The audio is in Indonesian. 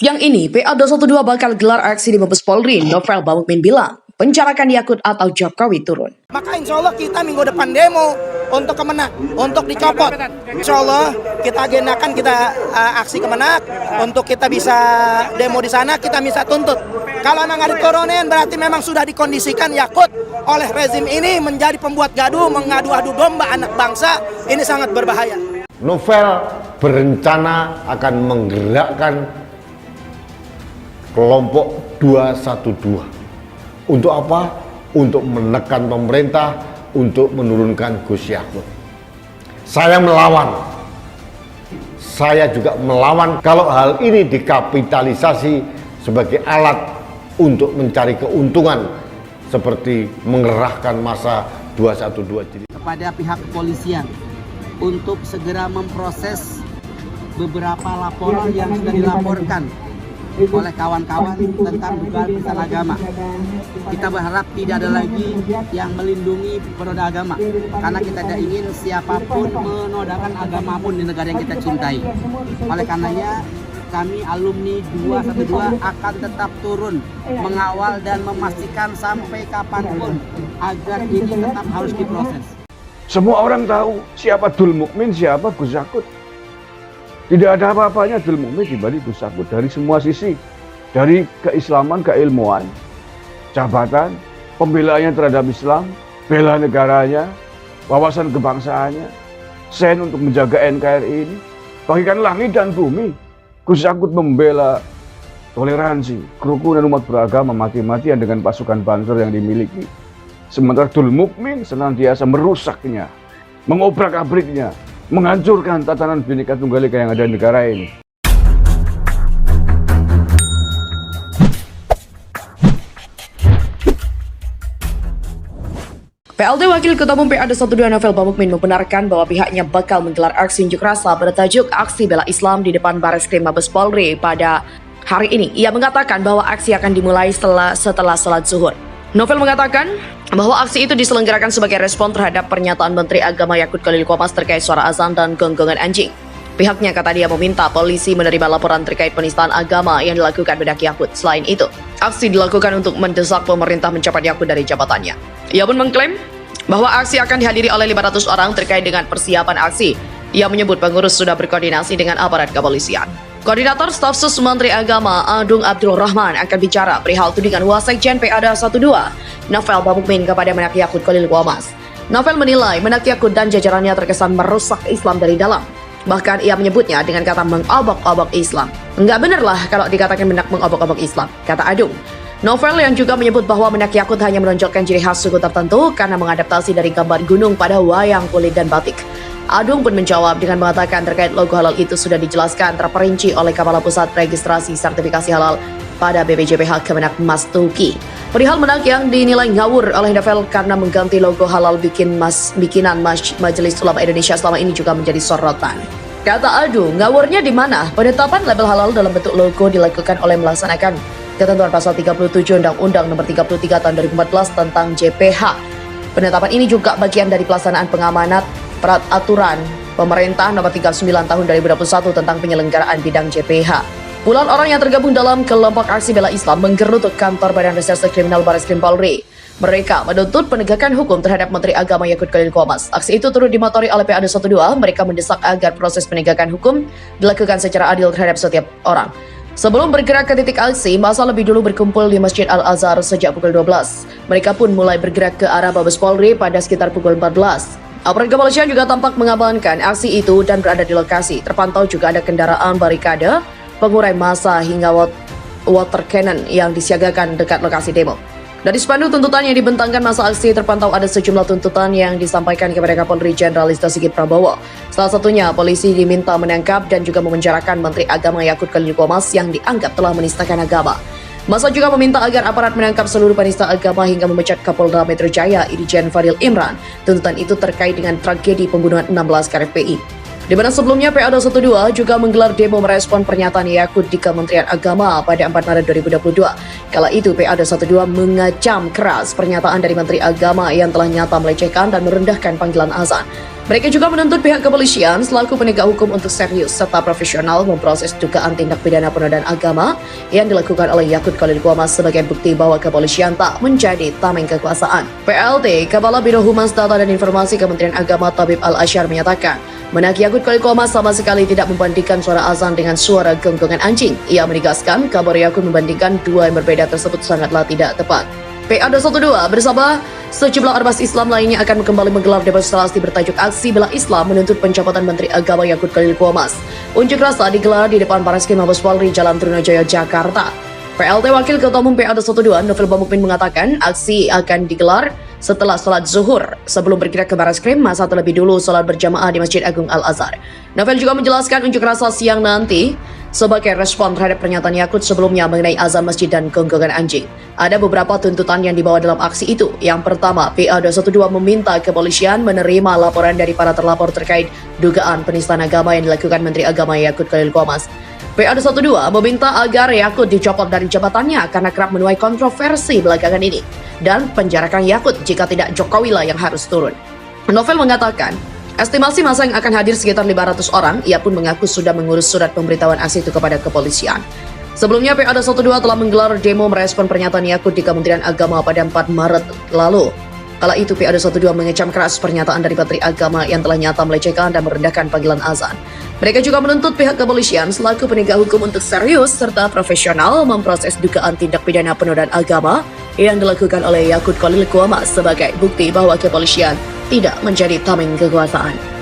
Yang ini, PA212 bakal gelar aksi di Mabes Polri. Novel Bamukmin bilang, penjarakan Yakut atau Jokowi turun. Maka insya Allah kita minggu depan demo untuk Kemenak, untuk dicopot. Insya Allah kita agendakan kita aksi Kemenak, untuk kita bisa demo di sana, kita bisa tuntut. Kalau memang nggak diturunin berarti memang sudah dikondisikan Yakut oleh rezim ini menjadi pembuat gaduh, mengadu-adu domba anak bangsa. Ini sangat berbahaya. Novel berencana akan menggerakkan kelompok 212. Untuk apa? Untuk menekan pemerintah, untuk menurunkan Gus Yakut. Saya melawan. Saya juga melawan kalau hal ini dikapitalisasi sebagai alat untuk mencari keuntungan seperti mengerahkan massa 212. Kepada pihak kepolisian untuk segera memproses beberapa laporan yang sudah dilaporkan oleh kawan-kawan tentang dugaan penistaan agama. Kita berharap tidak ada lagi yang melindungi penoda agama, karena kita tidak ingin siapapun menodakan agama pun di negara yang kita cintai. Oleh karenanya kami alumni 212 akan tetap turun mengawal dan memastikan sampai kapanpun agar ini tetap harus diproses. Semua orang tahu siapa Dul Mukmin, siapa Gus Yakut. Tidak ada apa-apanya Dul Mukmin dibanding Gus Yakut dari semua sisi. Dari keislaman, keilmuan, jabatan, pembelaannya terhadap Islam, bela negaranya, wawasan kebangsaannya, sen untuk menjaga NKRI ini. Bagikan langit dan bumi, Gus Yakut membela toleransi, kerukunan umat beragama mati-matian dengan pasukan Banser yang dimiliki. Sementara Dul Mukmin senantiasa merusaknya, mengobrak-abriknya, menghancurkan tatanan Bhinneka Tunggal Ika yang ada di negara ini. PLT Wakil Ketua Umum PA212 Novel Bamukmin membenarkan bahwa pihaknya bakal menggelar aksi unjuk rasa bertajuk Aksi Bela Islam di depan Bareskrim Mabes Polri pada hari ini. Ia mengatakan bahwa aksi akan dimulai setelah salat zuhur. Novel mengatakan bahwa aksi itu diselenggarakan sebagai respon terhadap pernyataan Menteri Agama Yakut Khalil Qomas terkait suara azan dan gonggongan anjing. Pihaknya kata dia meminta polisi menerima laporan terkait penistaan agama yang dilakukan bedak Yakut. Selain itu, aksi dilakukan untuk mendesak pemerintah mencopot Yakut dari jabatannya. Ia pun mengklaim bahwa aksi akan dihadiri oleh 500 orang terkait dengan persiapan aksi. Ia menyebut pengurus sudah berkoordinasi dengan aparat kepolisian. Koordinator Staf Sus Menteri Agama Adung Abdul Rahman akan bicara perihal tudingan Wasekjen PA212 Novel Bamukmin kepada Menak Yakut Khalil Qomas. Novel menilai Menak Yakut dan jajarannya terkesan merusak Islam dari dalam. Bahkan ia menyebutnya dengan kata mengobok-obok Islam. Enggak benar lah kalau dikatakan Menak mengobok-obok Islam, kata Adung. Novel yang juga menyebut bahwa Menak Yakut hanya menonjolkan ciri khas suku tertentu karena mengadaptasi dari gambar gunung pada wayang kulit dan batik. Adung pun menjawab dengan mengatakan terkait logo halal itu sudah dijelaskan terperinci oleh Kepala Pusat Registrasi Sertifikasi Halal pada BPJPH Kemenak Mas Tuki. Perihal Menak yang dinilai ngawur oleh Novel karena mengganti logo halal bikinan Majelis Ulama Indonesia selama ini juga menjadi sorotan. Kata Adung, ngawurnya di mana? Penetapan label halal dalam bentuk logo dilakukan oleh melaksanakan ketentuan pasal 37 Undang-Undang Nomor 33 Tahun 2014 tentang JPH. Penetapan ini juga bagian dari pelaksanaan pengamanat peraturan pemerintah Nomor 39 Tahun 2021 tentang penyelenggaraan bidang JPH. Puluhan orang yang tergabung dalam kelompok aksi bela Islam menggeruduk kantor Badan Reserse Kriminal Bareskrim Polri. Mereka menuntut penegakan hukum terhadap Menteri Agama Yakut Khalil Qomas. Aksi itu turut dimotori oleh PA212. Mereka mendesak agar proses penegakan hukum dilakukan secara adil terhadap setiap orang. Sebelum bergerak ke titik aksi, masa lebih dulu berkumpul di Masjid Al-Azhar sejak pukul 12. Mereka pun mulai bergerak ke arah Mabes Polri pada sekitar pukul 14. Aparat kepolisian juga tampak mengamankan aksi itu dan berada di lokasi. Terpantau juga ada kendaraan barikade, pengurai massa hingga water cannon yang disiagakan dekat lokasi demo. Dari spanduk tuntutan yang dibentangkan masa aksi, terpantau ada sejumlah tuntutan yang disampaikan kepada Kapolri Jenderal Listio Sigit Prabowo. Salah satunya, polisi diminta menangkap dan juga memenjarakan Menteri Agama Yakut Khalil Qomas yang dianggap telah menistakan agama. Masa juga meminta agar aparat menangkap seluruh penista agama hingga memecat Kapolda Metro Jaya Irjen Fadil Imran. Tuntutan itu terkait dengan tragedi pembunuhan 16 KRPI. Di mana sebelumnya PA212 juga menggelar demo merespon pernyataan Yakut di Kementerian Agama pada 4 Maret 2022. Kala itu PA212 mengecam keras pernyataan dari Menteri Agama yang telah nyata melecehkan dan merendahkan panggilan azan. Mereka juga menuntut pihak kepolisian selaku penegak hukum untuk serius serta profesional memproses dugaan tindak pidana penodaan agama yang dilakukan oleh Yakut Khalil Qomas sebagai bukti bahwa kepolisian tak menjadi tameng kekuasaan. PLT, Kepala Biro Humas Data dan Informasi Kementerian Agama Tabib Al-Asyar menyatakan, Menak Yakut Khalil Qomas sama sekali tidak membandingkan suara azan dengan suara genggongan anjing. Ia menegaskan kabar Yakut membandingkan dua yang berbeda tersebut sangatlah tidak tepat. PA212 bersama sejumlah ormas Islam lainnya akan kembali menggelar demonstrasi bertajuk Aksi Bela Islam menuntut pencopotan Menteri Agama Yakut Khalil Qomas. Unjuk rasa digelar di depan Bareskrim Mabes Polri Jalan Trunajaya, Jakarta. PLT Wakil Ketua Umum PA212 Novel Bamukmin mengatakan aksi akan digelar setelah sholat zuhur. Sebelum bergerak ke Bareskrim, masa terlebih dulu sholat berjamaah di Masjid Agung Al-Azhar. Novel juga menjelaskan unjuk rasa siang nanti sebagai respon terhadap pernyataan Yakut sebelumnya mengenai azan masjid dan gonggongan anjing. Ada beberapa tuntutan yang dibawa dalam aksi itu. Yang pertama, PA212 meminta kepolisian menerima laporan dari para terlapor terkait dugaan penistaan agama yang dilakukan Menteri Agama Yakut Khalil Qomas. PA212 meminta agar Yakut dicopot dari jabatannya karena kerap menuai kontroversi belakangan ini dan penjarakan Yakut jika tidak Jokowi lah yang harus turun. Novel mengatakan, estimasi masa yang akan hadir sekitar 500 orang, ia pun mengaku sudah mengurus surat pemberitahuan aksi itu kepada kepolisian. Sebelumnya, PA212 telah menggelar demo merespon pernyataan Yakut di Kementerian Agama pada 4 Maret lalu. Kala itu, PA212 mengecam keras pernyataan dari Menteri Agama yang telah nyata melecehkan dan merendahkan panggilan azan. Mereka juga menuntut pihak kepolisian selaku penegak hukum untuk serius serta profesional memproses dugaan tindak pidana penodaan agama yang dilakukan oleh Yakut Khalil Qomas sebagai bukti bahwa kepolisian tidak menjadi tameng kekuasaan.